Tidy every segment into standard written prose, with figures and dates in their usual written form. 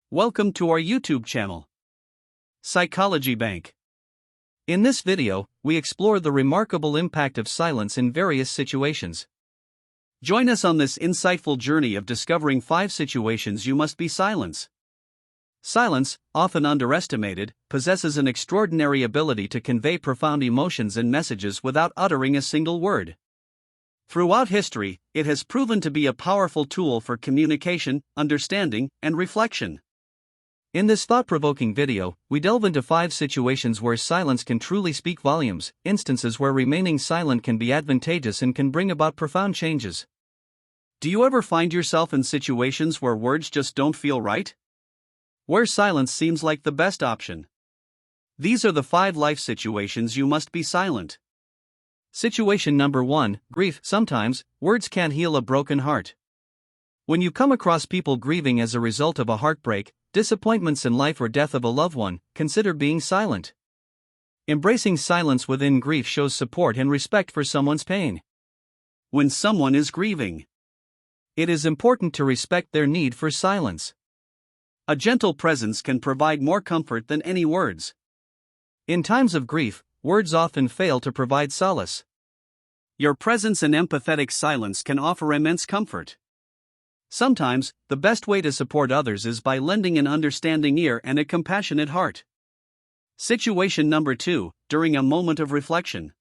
Welcome to our YouTube channel, Psychology Bank. In this video, we explore the remarkable impact of silence in various situations. Join us on this insightful journey of discovering 5 situations you must be silent. Silence, often underestimated, possesses an extraordinary ability to convey profound emotions and messages without uttering a single word. Throughout history, it has proven to be a powerful tool for communication, understanding, and reflection. In this thought-provoking video, we delve into 5 situations where silence can truly speak volumes, instances where remaining silent can be advantageous and can bring about profound changes. Do you ever find yourself in situations where words just don't feel right? Where silence seems like the best option? These are the 5 life situations you must be silent. Situation number 1, grief. Sometimes, words can't heal a broken heart. When you come across people grieving as a result of a heartbreak, disappointments in life, or death of a loved one, consider being silent. Embracing silence within grief shows support and respect for someone's pain. When someone is grieving, it is important to respect their need for silence. A gentle presence can provide more comfort than any words. In times of grief, words often fail to provide solace. Your presence and empathetic silence can offer immense comfort. Sometimes, the best way to support others is by lending an understanding ear and a compassionate heart. Situation number 2, during a moment of reflection.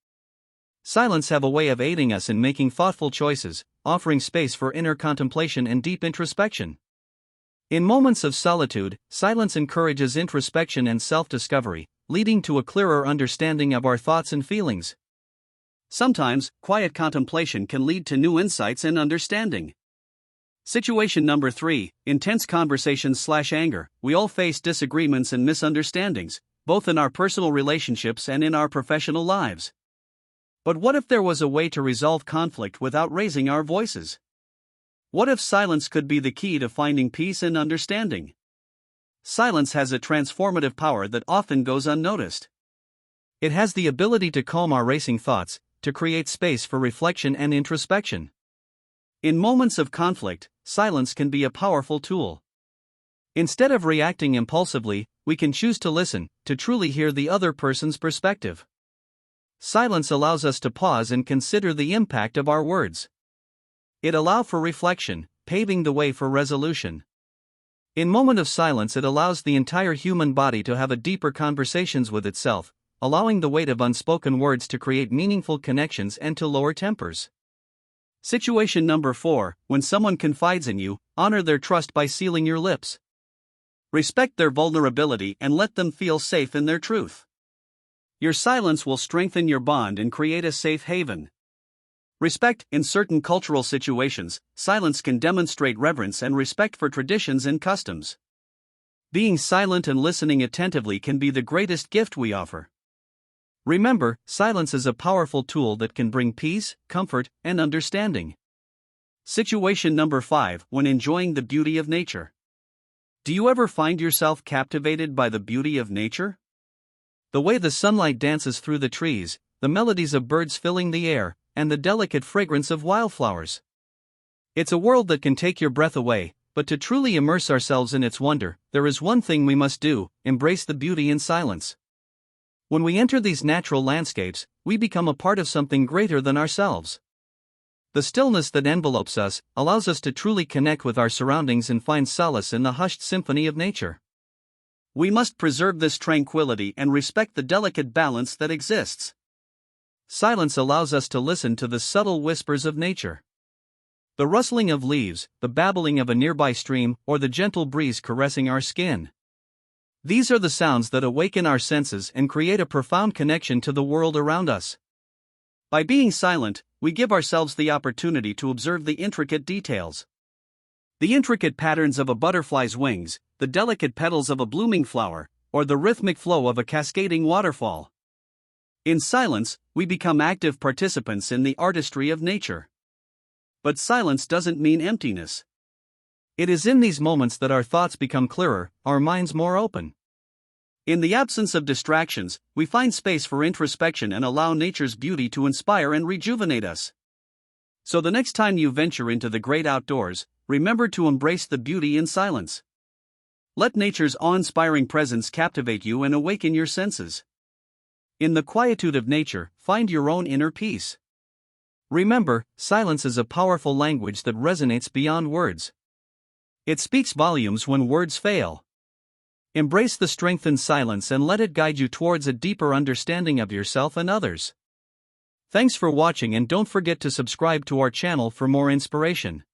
Silence have a way of aiding us in making thoughtful choices, offering space for inner contemplation and deep introspection. In moments of solitude, silence encourages introspection and self-discovery, leading to a clearer understanding of our thoughts and feelings. Sometimes, quiet contemplation can lead to new insights and understanding. Situation number 3, intense conversations/anger. We all face disagreements and misunderstandings, both in our personal relationships and in our professional lives. But what if there was a way to resolve conflict without raising our voices? What if silence could be the key to finding peace and understanding? Silence has a transformative power that often goes unnoticed. It has the ability to calm our racing thoughts, to create space for reflection and introspection. In moments of conflict, silence can be a powerful tool. Instead of reacting impulsively, we can choose to listen, to truly hear the other person's perspective. Silence allows us to pause and consider the impact of our words. It allows for reflection, paving the way for resolution. In moments of silence, it allows the entire human body to have a deeper conversations with itself, allowing the weight of unspoken words to create meaningful connections and to lower tempers. Situation number 4, when someone confides in you, honor their trust by sealing your lips. Respect their vulnerability and let them feel safe in their truth. Your silence will strengthen your bond and create a safe haven. Respect. In certain cultural situations, silence can demonstrate reverence and respect for traditions and customs. Being silent and listening attentively can be the greatest gift we offer. Remember, silence is a powerful tool that can bring peace, comfort, and understanding. Situation number 5, when enjoying the beauty of nature. Do you ever find yourself captivated by the beauty of nature? The way the sunlight dances through the trees, the melodies of birds filling the air, and the delicate fragrance of wildflowers. It's a world that can take your breath away, but to truly immerse ourselves in its wonder, there is one thing we must do: embrace the beauty in silence. When we enter these natural landscapes, we become a part of something greater than ourselves. The stillness that envelopes us allows us to truly connect with our surroundings and find solace in the hushed symphony of nature. We must preserve this tranquility and respect the delicate balance that exists. Silence allows us to listen to the subtle whispers of nature. The rustling of leaves, the babbling of a nearby stream, or the gentle breeze caressing our skin. These are the sounds that awaken our senses and create a profound connection to the world around us. By being silent, we give ourselves the opportunity to observe the intricate details. The intricate patterns of a butterfly's wings, the delicate petals of a blooming flower, or the rhythmic flow of a cascading waterfall. In silence, we become active participants in the artistry of nature. But silence doesn't mean emptiness. It is in these moments that our thoughts become clearer, our minds more open. In the absence of distractions, we find space for introspection and allow nature's beauty to inspire and rejuvenate us. So the next time you venture into the great outdoors, remember to embrace the beauty in silence. Let nature's awe-inspiring presence captivate you and awaken your senses. In the quietude of nature, find your own inner peace. Remember, silence is a powerful language that resonates beyond words. It speaks volumes when words fail. Embrace the strength in silence and let it guide you towards a deeper understanding of yourself and others. Thanks for watching, and don't forget to subscribe to our channel for more inspiration.